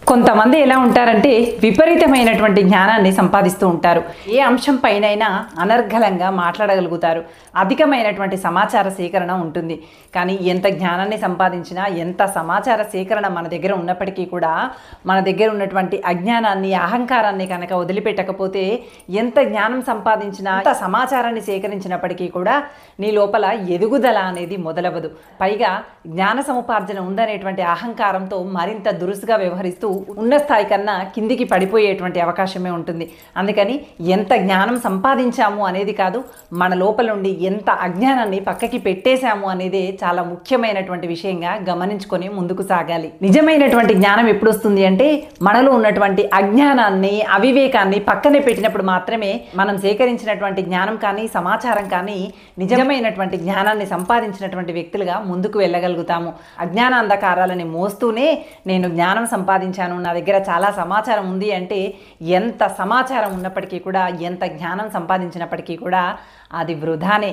కొంతమంది ఎలా ఉంటారంటే విపరీతమైనటువంటి జ్ఞానాన్ని సంపాదిస్తూ ఉంటారు. ఏ అంశం పైనైనా అనర్గళంగా మాట్లాడగలుగుతారు. అధికమైనటువంటి సమాచార సేకరణ ఉంటుంది. కానీ ఎంత జ్ఞానాన్ని సంపాదించినా, ఎంత సమాచార సేకరణ మన దగ్గర ఉన్నప్పటికీ కూడా మన దగ్గర ఉన్నటువంటి అజ్ఞానాన్ని, అహంకారాన్ని కనుక వదిలిపెట్టకపోతే ఎంత జ్ఞానం సంపాదించినా, ఎంత సమాచారాన్ని సేకరించినప్పటికీ కూడా నీ లోపల ఎదుగుదల అనేది మొదలవ్వదు. పైగా జ్ఞాన సముపార్జన ఉందనేటువంటి అహంకారంతో మరింత దురుసుగా వ్యవహరిస్తూ ఉన్న స్థాయి కన్నా కిందికి పడిపోయేటువంటి అవకాశమే ఉంటుంది. అందుకని ఎంత జ్ఞానం సంపాదించాము అనేది కాదు, మన లోపల నుండి ఎంత అజ్ఞానాన్ని పక్కకి పెట్టేశాము అనేది చాలా ముఖ్యమైనటువంటి విషయంగా గమనించుకొని ముందుకు సాగాలి. నిజమైనటువంటి జ్ఞానం ఎప్పుడు వస్తుంది అంటే మనలో ఉన్నటువంటి అజ్ఞానాన్ని, అవివేకాన్ని పక్కనే పెట్టినప్పుడు మాత్రమే మనం సేకరించినటువంటి జ్ఞానం కానీ, సమాచారం కానీ నిజమైనటువంటి జ్ఞానాన్ని సంపాదించినటువంటి వ్యక్తులుగా ముందుకు వెళ్ళగలుగుతాము. అజ్ఞాన అంధకారాలని మోస్తూనే నేను జ్ఞానం సంపాదించాను, నా దగ్గర చాలా సమాచారం ఉంది అంటే ఎంత సమాచారం ఉన్నప్పటికీ కూడా, ఎంత జ్ఞానం సంపాదించినప్పటికీ కూడా అది వృధానే.